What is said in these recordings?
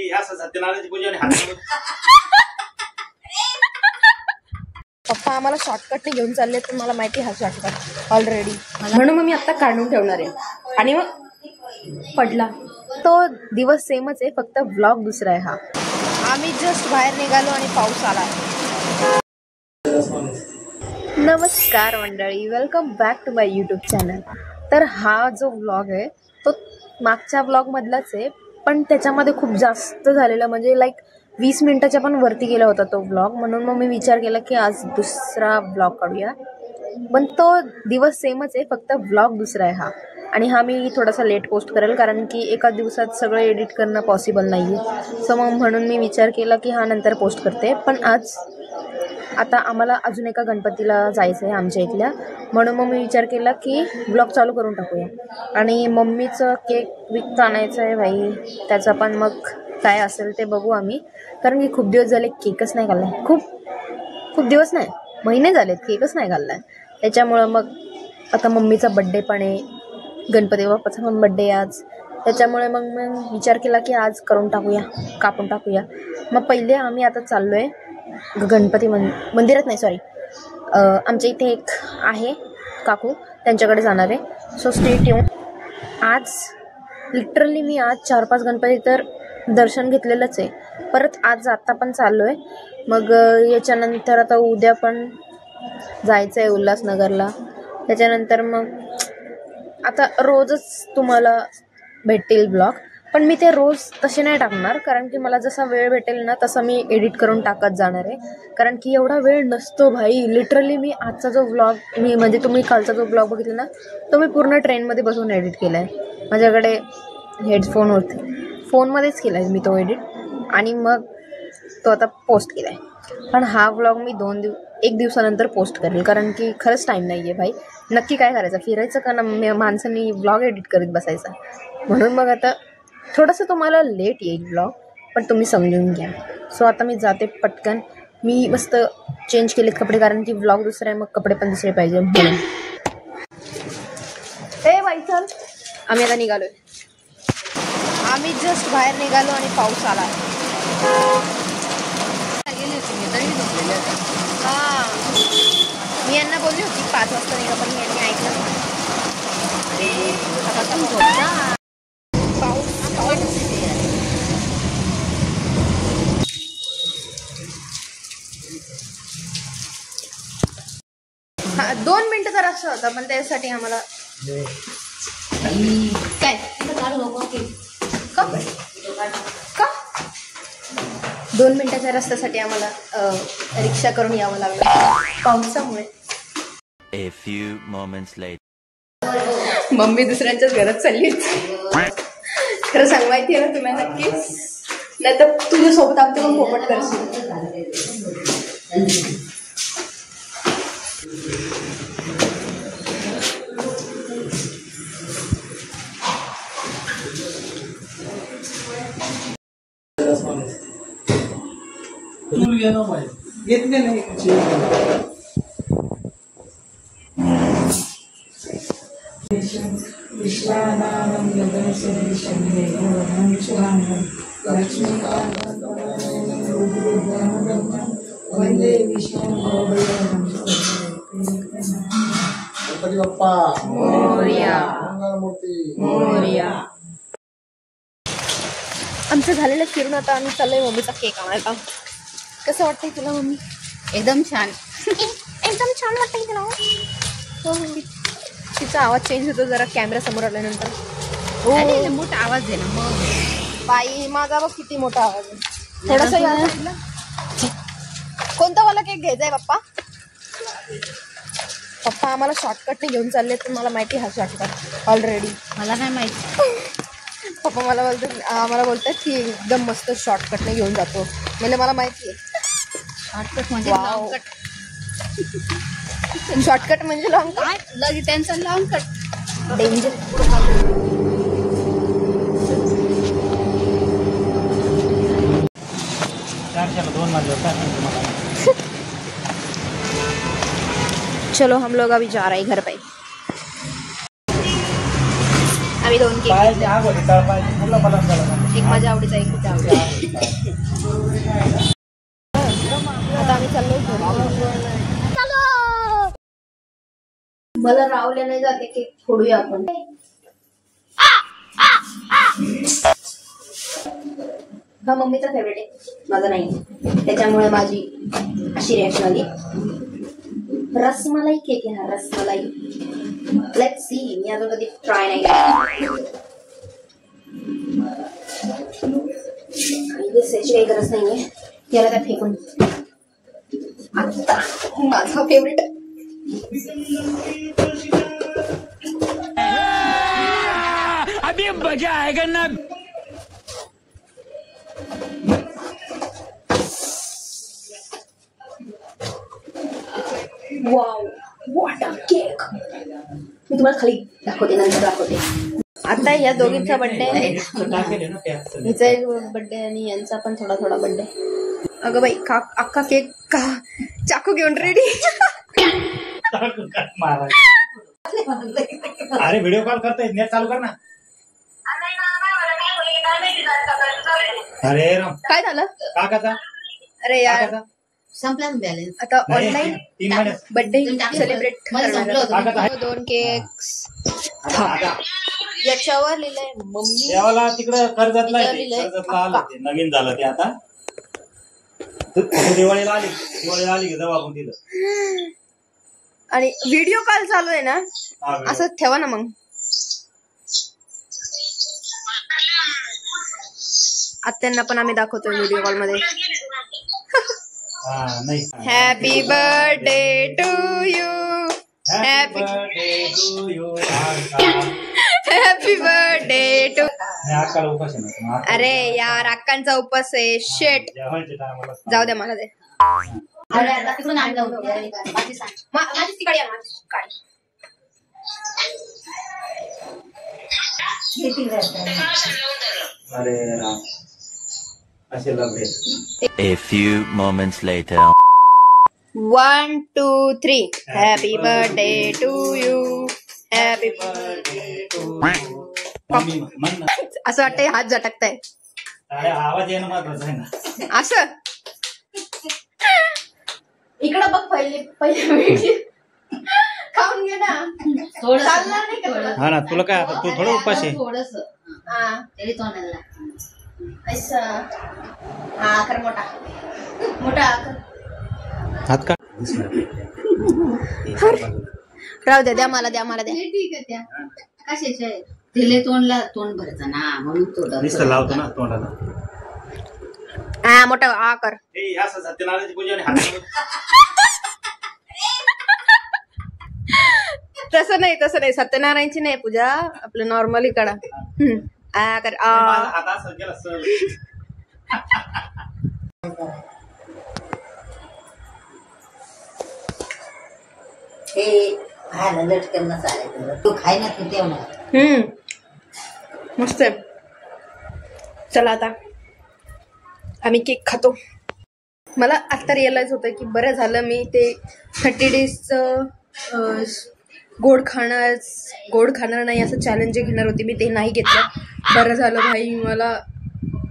सत्यनारायणची पूजा आणि हात पप्पा आम्हाला शॉर्टकटने घेऊन चालले तर मला माहिती हा शॉर्टकट ऑलरेडी, म्हणून मग मी आता काढून ठेवणार आहे. आणि मग पडला तो दिवस सेमच आहे, फक्त व्लॉग दुसरा आहे हा. आम्ही जस्ट बाहेर निघालो आणि पाऊस आला. नमस्कार मंडळी, welcome back to my YouTube channel. तर हा जो व्लॉग आहे तो मागच्या व्लॉगमधलाच आहे, पण त्याच्यामध्ये खूप जास्त झालेलं, म्हणजे लाईक 20 मिनिटाच्या पण वरती गेला होता तो व्लॉग. म्हणून मग मी विचार केला की आज दुसरा व्लॉग काढूया, पण तो दिवस सेमच आहे, फक्त व्लॉग दुसरा आहे हा. आणि हा मी थोडासा लेट पोस्ट करेल, कारण की एका दिवसात सगळं एडिट करणं पॉसिबल नाही आहे. सो मग म्हणून मी विचार केला की हा नंतर पोस्ट करते. पण आता आम्हाला अजून एका गणपतीला जायचं आहे आमच्या इथल्या, म्हणून मग मी विचार केला की ब्लॉग चालू करून टाकूया. आणि मम्मीचं केक विकत आणायचं आहे भाई, त्याचं पण मग काय असेल ते बघू आम्ही, कारण की खूप दिवस झाले केकच नाही घालला आहे. खूप दिवस नाही, महिने झालेत केकच नाही घालला आहे. त्याच्यामुळं मग आता मम्मीचा बड्डे पण आहे, गणपती बाप्पाचा पण बड्डे आहे आज. त्याच्यामुळे मग विचार केला की आज करून टाकूया, कापून टाकूया. मग पहिले आम्ही आता चाललो आहे गणपती मंदिरात नाही, सॉरी, आमच्या इथे एक आहे काकू, त्यांच्याकडे जाणार आहे. So stay tune. आज लिटरली मी आज 4-5 गणपती तर दर्शन घेतलेलंच आहे. परत आज आता पण चाललो आहे. मग याच्यानंतर आता उद्या पण जायचं आहे उल्हासनगरला. त्याच्यानंतर मग आता रोजच तुम्हाला भेटतील ब्लॉग, पण मी ते रोज तसे नाही टाकणार, कारण की मला जसा वेळ भेटेल ना तसा मी एडिट करून टाकत जाणार आहे. कारण की एवढा वेळ नसतो भाई. लिटरली मी आजचा जो व्लॉग, म्हणजे तुम्ही कालचा जो व्लॉग बघितला ना, तो मी पूर्ण ट्रेनमध्ये बसून एडिट केला आहे. माझ्याकडे हेडफोन होते, फोनमध्येच केला आहे मी तो एडिट, आणि मग तो आता पोस्ट केला आहे. पण हा व्लॉग मी 1 दिवसानंतर पोस्ट करेल, कारण की खरंच टाईम नाही आहे भाई. नक्की काय करायचं, फिरायचं का ना माणसांनी व्लॉग एडिट करीत बसायचा. म्हणून मग आता थोडंसं तुम्हाला लेट येईल व्लॉग, पण तुम्ही समजून घ्या. सो आता मी जाते पटकन. मी मस्त चेंज केलेत कपडे, कारण की व्लॉग दुसरा आहे, मग कपडे पण दुसरे पाहिजे म्हणून. बाई चल, आम्ही आता निघालोय. आम्ही जस्ट बाहेर निघालो आणि पाऊस आला. हां, मी यांना बोलली होती 5 वाजता निघा, पण यांनी ऐकलं नाही. पाऊस 2 मिनिटं रस्ता होता, पण त्यासाठी आम्हाला काय का 2 मिनिटाच्या रस्त्यासाठी आम्हाला रिक्षा करून यावं लागलं पावसामुळे. A few moments later. Mummy दुसऱ्यांच्याच घरात चालली होती. खरं सांग, माहिती आहे ना तुम्ही नक्कीच, नाही तर तुझ्यासोबत आमच्या पण पोपट करशील. घेतले नाही. गणपती बाप्पा मोरया, मंगलमूर्ती मोरया. आमचं झालेलं फिरून आता आम्ही चाललोय मम्मीचा केक आणायला. कसं वाटतंय तुला मम्मी? एकदम छान. एकदम छान वाटतंय तुला? हो मम्मी. तिचा आवाज चेंज होतो जरा कॅमेरा समोर आल्यानंतर. अरे मोठा आवाज आहे ना मग. बाई माझा बघ किती मोठा आवाज आहे. थोडासा कोणता वाला केक घ्यायचा आहे पप्पा? पप्पा आम्हाला शॉर्टकटने घेऊन चालले तर मला माहिती हा शॉर्टकट ऑलरेडी. मला नाही माहिती. पप्पा आम्हाला बोलतात की एकदम मस्त शॉर्टकटने घेऊन जातो. म्हणजे मला माहिती आहे शॉर्टकट म्हणजे लॉंग कट. शॉर्टकट म्हणजे लॉंग कट. लगे त्यांचा लॉंग कट डेंजर. चलो हम लोग अभी जा रहे हैं घर पे. आम्ही 2 केक पायाची घेतले. आग होती तळपायाची पूर्ण मला एक माझ्या आवडीचा एक तुझ्या आवडीचा. आता आम्ही चाललोय घरी. मला रावले नाही जाते केक फोडूया आपण. हा मम्मीचा फेवरेट आहे, माझा नाही, त्याच्यामुळे माझी अशी रिॲक्शन आली. रसमलाई केक आहे हा, रसमलाई. लेट्स सी, मी अजून कधी ट्राय नाही केला. दिसायची काही गरज नाहीये, याला काय फेकून. आता माझा फेवरेट. अभी मजा आएगा ना. Wow, what a cake. मी तुम्हाला खाली दाखवते, नंतर दाखवते. आता या दोघींचा बर्थडे आहे, हिचा एक बर्थडे आणि यांचा पण थोडा थोडा बर्थडे. अगं बाई, अख्खा केक का चाकू घेऊन रेडी. अरे व्हिडिओ कॉल करताय, नेट चालू कर ना. अरे राम, काय झालं काकाचा अरे यार, संपला ना बॅलन्स. आता ऑनलाईन 3 महिने बर्थडे सेलिब्रेट काकाचा आहे. 2 केक्स. याच्यावर लिहिलंय मम्मी. देवाला तिकडं कर्जतला आहे ते. लिहिलंय कर्जतला आलं ते, नवीन झालं ते आता. दिवाळीला आली की जाऊ आपण तिथं. आणि व्हिडिओ कॉल चालू आहे ना, हा, व्हिडिओ. असं ठेवा ना मग. आत्यांना पण आम्ही दाखवतोय व्हिडिओ कॉल मध्ये. हा, नाही. Happy birthday to you, happy birthday to you. Happy birthday to. अक्काला उपास आहे ना. अरे यार, अक्कांचा उपवास आहे. शेट, जेवायच्या टायमाला जाऊ द्या मला ते. तिकडून आणलं होतं. बाकी सांग. माझीच ती गाडी आहे, माझीच गाडी. अरे राम, असे लग्न. A few moments later. 1 2 3. Happy birthday to you, happy birthday to. Mummy म्हण ना. असं वाटतंय हात झटकताय. अरे आवाज येणं महत्वाचं आहे ना. असं इकडं बघ, पहिले व्हिडिओ खाऊन घे ना. थोडं चालणार नाही का तुला? हा ना, तुला काय आता, तू थोडं उपास आहे. थोडस हा, तरी तोंडाला. असं. हा, कर मोठा मोठा कर. हात का राहू द्या, द्या मला, द्या मला, द्या. ठीक आहे त्या कशाच्या आहे? तिले तोंडला तोंड भरायचं ना, म्हणून थोडं नुसतं लावतो ना तोंडाला. हा, मोठा आ कर. ए, असं सत्यनारायणची पूजा आणि हात. तसं नाही, सत्यनारायणची नाही पूजा, आपलं नॉर्मली करा. आ कर. आ. आता असं केलं सर. हे खायला लटकन चालायचं. तू खाय ना तू तेवढा. मस्त आहे. चला आता आम्ही केक खातो. मला आता रिअलाइज होतं की बरं झालं मी ते 30 डेजचं गोड खाणार नाही असं चॅलेंज घेणार होती, मी ते नाही घेतलं. बरं झालं भाई,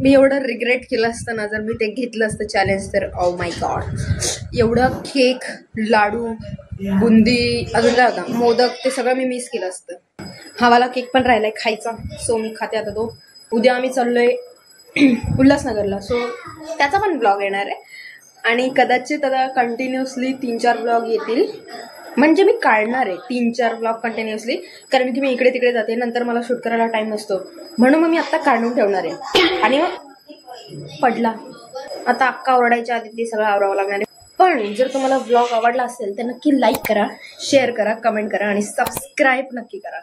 मी एवढं रिग्रेट केलं असतं ना जर मी ते घेतलं असतं चॅलेंज तर. ओ माय गॉड, एवढं केक, लाडू, बुंदी, अजून काय होता, मोदक, ते सगळं मी मिस केलं असतं. हा वाला केक पण राहिलाय खायचा, सो मी खाते आता तो. उद्या आम्ही चाललोय उल्हासनगरला, सो त्याचा पण ब्लॉग येणार आहे. आणि कदाचित आता कंटिन्युअसली 3-4 ब्लॉग येतील, म्हणजे मी काढणार आहे 3-4 ब्लॉग कंटिन्युअसली, कारण की मी इकडे तिकडे जाते, नंतर मला शूट करायला टाइम नसतो, म्हणून मग मी आत्ता काढून ठेवणार आहे. आणि मग पडला आता अक्का ओरडायच्या आधी ते सगळं आवरावं लागणार आहे. पण जर तुम्हाला ब्लॉग आवडला असेल तर नक्की लाईक करा, शेअर करा, कमेंट करा आणि सबस्क्राईब नक्की करा.